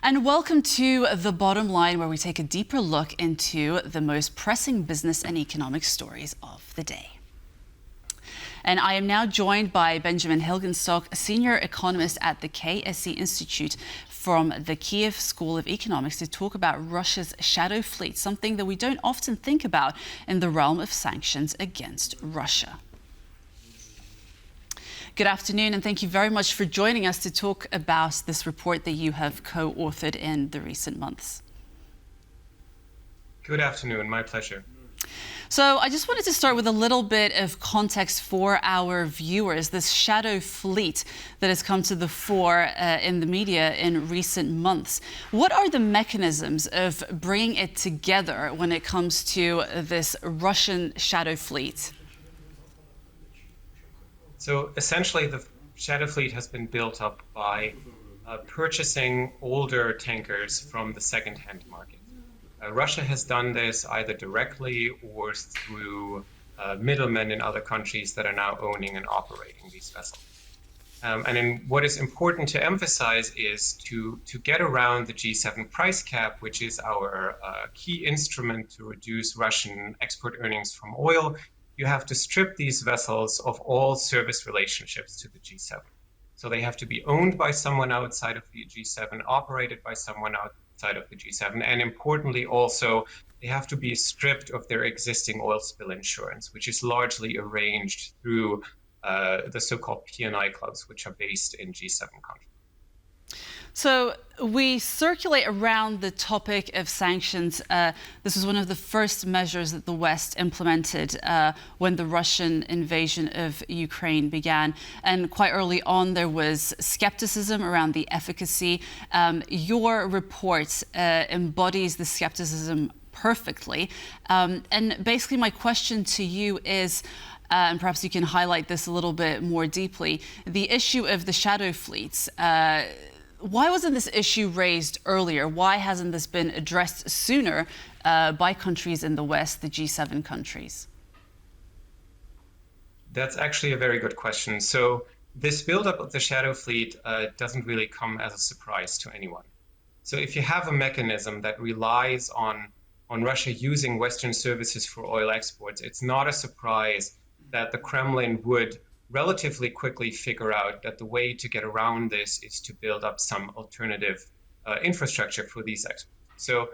And welcome to The Bottom Line, where we take a deeper look into the most pressing business and economic stories of the day. And I am now joined by Benjamin Hilgenstock, a senior economist at the KSE Institute from the Kyiv School of Economics, to talk about Russia's shadow fleet, something that we don't often think about in the realm of sanctions against Russia. Good afternoon, and thank you very much for joining us to talk about this report that you have co-authored in the recent months. Good afternoon, my pleasure. So I just wanted to start with a little bit of context for our viewers. This shadow fleet that has come to the fore in the media in recent months. What are the mechanisms of bringing it together when it comes to this Russian shadow fleet? So essentially, the shadow fleet has been built up by purchasing older tankers from the second-hand market. Russia has done this either directly or through middlemen in other countries that are now owning and operating these vessels. What is important to emphasize is to get around the G7 price cap, which is our key instrument to reduce Russian export earnings from oil. You have to strip these vessels of all service relationships to the G7. So they have to be owned by someone outside of the G7, operated by someone outside of the G7, and importantly also, they have to be stripped of their existing oil spill insurance, which is largely arranged through the so-called P&I clubs, which are based in G7 countries. So we circulate around the topic of sanctions. This was one of the first measures that the West implemented when the Russian invasion of Ukraine began. And quite early on, there was skepticism around the efficacy. Your report embodies the skepticism perfectly. And basically, my question to you is, and perhaps you can highlight this a little bit more deeply, the issue of the shadow fleets. Why wasn't this issue raised earlier? Why hasn't this been addressed sooner by countries in the West, the G7 countries? That's actually a very good question. So this buildup of the shadow fleet doesn't really come as a surprise to anyone. So if you have a mechanism that relies on Russia using Western services for oil exports, it's not a surprise that the Kremlin would relatively quickly figure out that the way to get around this is to build up some alternative infrastructure for these exports. So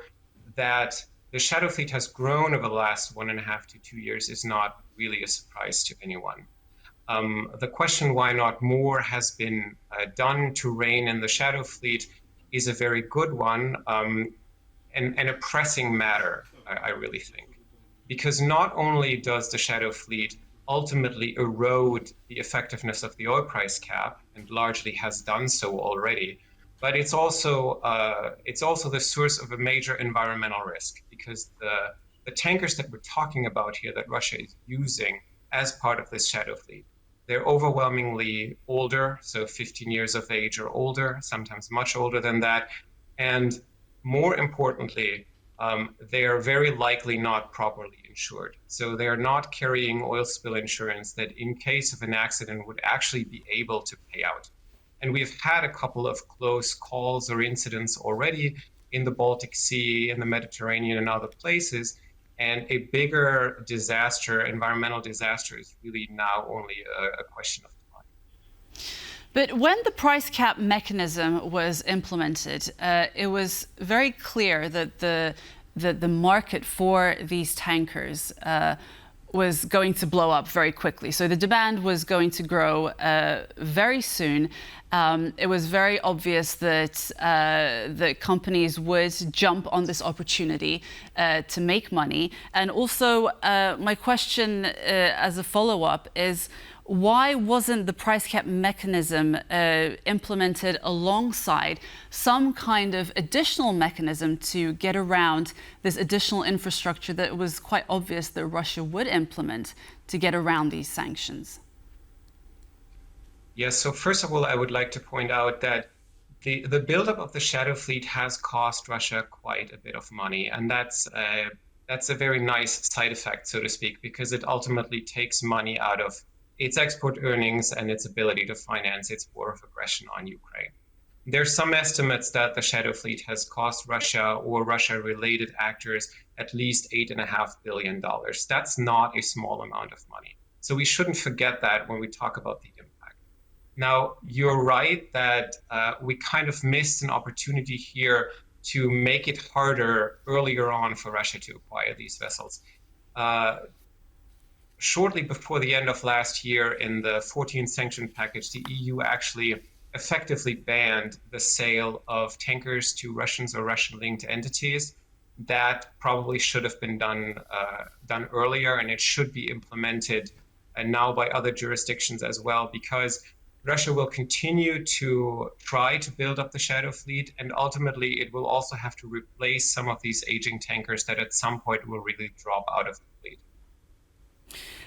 that the shadow fleet has grown over the last 1.5 to 2 years is not really a surprise to anyone. The question why not more has been done to rein in the shadow fleet is a very good one and a pressing matter, I really think. Because not only does the shadow fleet ultimately erode the effectiveness of the oil price cap, and largely has done so already, but it's also the source of a major environmental risk, because the tankers that we're talking about here that Russia is using as part of this shadow fleet, they're overwhelmingly older, so 15 years of age or older, sometimes much older than that, and more importantly, they are very likely not properly insured. So they are not carrying oil spill insurance that in case of an accident would actually be able to pay out. And we've had a couple of close calls or incidents already in the Baltic Sea, in the Mediterranean and other places. And a bigger disaster, environmental disaster, is really now only a question of time. But when the price cap mechanism was implemented, it was very clear that the market for these tankers was going to blow up very quickly. So the demand was going to grow very soon. It was very obvious that the companies would jump on this opportunity to make money. And also, my question as a follow-up is, why wasn't the price cap mechanism implemented alongside some kind of additional mechanism to get around this additional infrastructure that was quite obvious that Russia would implement to get around these sanctions? Yes, so first of all, I would like to point out that the buildup of the shadow fleet has cost Russia quite a bit of money, and that's a very nice side effect, so to speak, because it ultimately takes money out of its export earnings and its ability to finance its war of aggression on Ukraine. There's some estimates that the shadow fleet has cost Russia or Russia-related actors at least $8.5 billion. That's not a small amount of money. So we shouldn't forget that when we talk about the impact. Now, you're right that we kind of missed an opportunity here to make it harder earlier on for Russia to acquire these vessels. Shortly before the end of last year, in the 14th sanction package, the EU actually effectively banned the sale of tankers to Russians or Russian-linked entities. That probably should have been done earlier, and it should be implemented now by other jurisdictions as well, because Russia will continue to try to build up the shadow fleet, and ultimately it will also have to replace some of these aging tankers that at some point will really drop out of the fleet.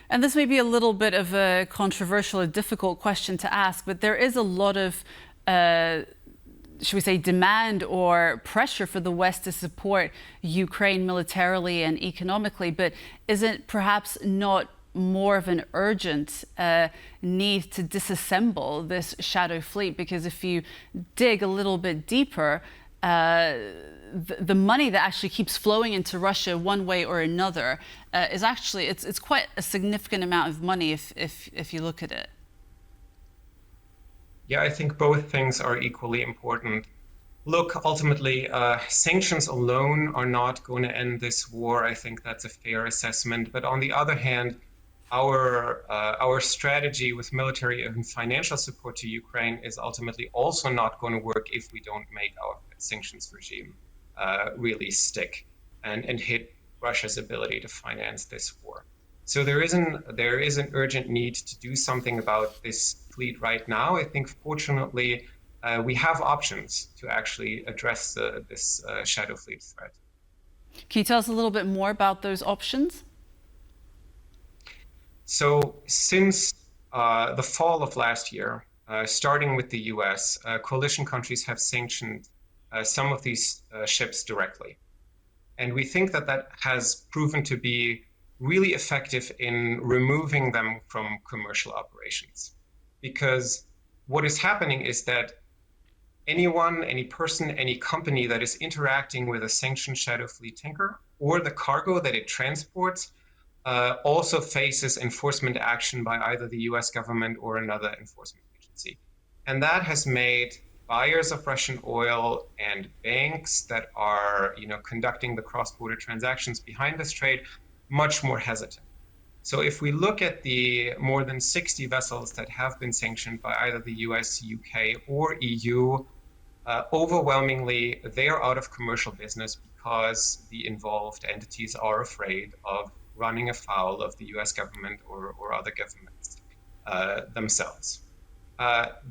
And this may be a little bit of a controversial or difficult question to ask, but there is a lot of, should we say, demand or pressure for the West to support Ukraine militarily and economically. But is it perhaps not more of an urgent need to disassemble this shadow fleet? Because if you dig a little bit deeper, the money that actually keeps flowing into Russia one way or another is actually, it's quite a significant amount of money if you look at it. Yeah, I think both things are equally important. Look, ultimately, sanctions alone are not going to end this war. I think that's a fair assessment. But on the other hand, our strategy with military and financial support to Ukraine is ultimately also not going to work if we don't make our sanctions regime really stick and hit Russia's ability to finance this war. So there is an urgent need to do something about this fleet right now. I think, fortunately, we have options to actually address this shadow fleet threat. Can you tell us a little bit more about those options? So since the fall of last year, starting with the US, coalition countries have sanctioned some of these ships directly. And we think that that has proven to be really effective in removing them from commercial operations. Because what is happening is that anyone, any person, any company that is interacting with a sanctioned shadow fleet tanker or the cargo that it transports also faces enforcement action by either the US government or another enforcement agency. And that has made buyers of Russian oil and banks that are, conducting the cross-border transactions behind this trade much more hesitant. So if we look at the more than 60 vessels that have been sanctioned by either the US, UK, or EU, overwhelmingly, they are out of commercial business because the involved entities are afraid of running afoul of the US government or other governments themselves.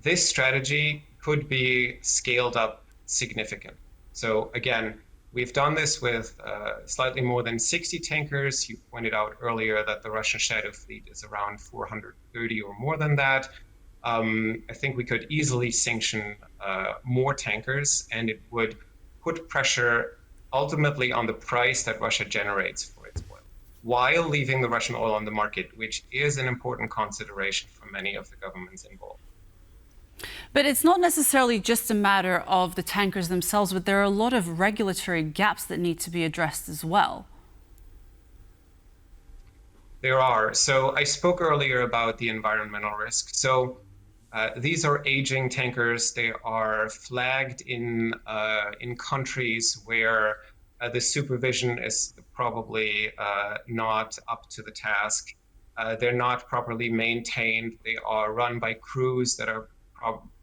This strategy could be scaled up significantly. So again, we've done this with slightly more than 60 tankers. You pointed out earlier that the Russian shadow fleet is around 430 or more than that. I think we could easily sanction more tankers, and it would put pressure ultimately on the price that Russia generates for its oil, while leaving the Russian oil on the market, which is an important consideration for many of the governments involved. But it's not necessarily just a matter of the tankers themselves, but there are a lot of regulatory gaps that need to be addressed as well. There are. So I spoke earlier about the environmental risk. So these are aging tankers. They are flagged in countries where the supervision is probably not up to the task. They're not properly maintained. They are run by crews that are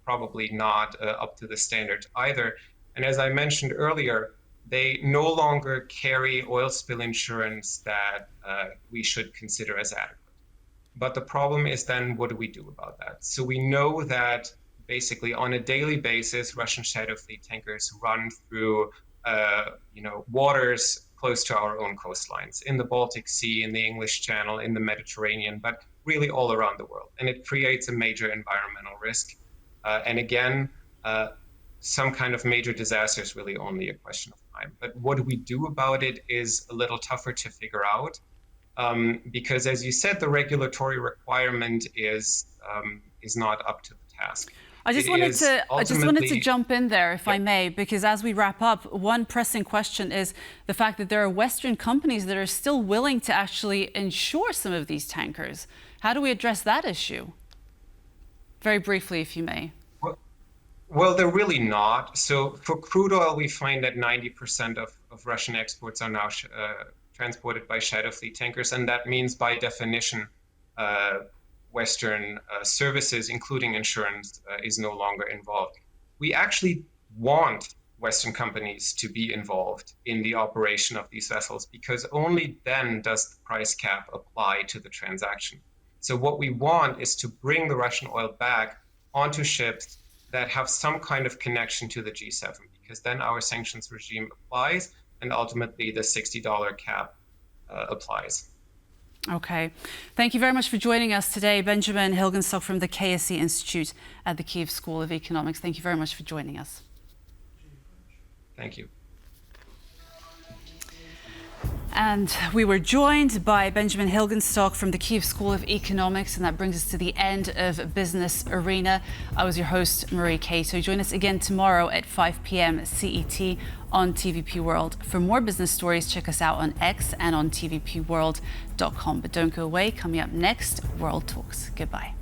probably not up to the standards either. And as I mentioned earlier, they no longer carry oil spill insurance that we should consider as adequate. But the problem is then, what do we do about that? So we know that basically on a daily basis, Russian shadow fleet tankers run through waters close to our own coastlines, in the Baltic Sea, in the English Channel, in the Mediterranean, but really all around the world. And it creates a major environmental risk. And again, some kind of major disaster is really only a question of time. But what do we do about it is a little tougher to figure out. Because as you said, the regulatory requirement is not up to the task. I just wanted to jump in there, if I may, because as we wrap up, one pressing question is the fact that there are Western companies that are still willing to actually insure some of these tankers. How do we address that issue? Very briefly, if you may. Well, they're really not. So for crude oil, we find that 90% of Russian exports are now transported by shadow fleet tankers, and that means by definition, Western services, including insurance, is no longer involved. We actually want Western companies to be involved in the operation of these vessels, because only then does the price cap apply to the transaction. So what we want is to bring the Russian oil back onto ships that have some kind of connection to the G7, because then our sanctions regime applies and ultimately the $60 cap applies. Okay. Thank you very much for joining us today, Benjamin Hilgenstock from the KSE Institute at the Kyiv School of Economics. Thank you very much for joining us. Thank you. And we were joined by Benjamin Hilgenstock from the Kyiv School of Economics, and that brings us to the end of Business Arena. I was your host, Marie Cato. Join us again tomorrow at 5 p.m. CET on TVP World. For more business stories, check us out on X and on tvpworld.com. But don't go away. Coming up next, World Talks. Goodbye.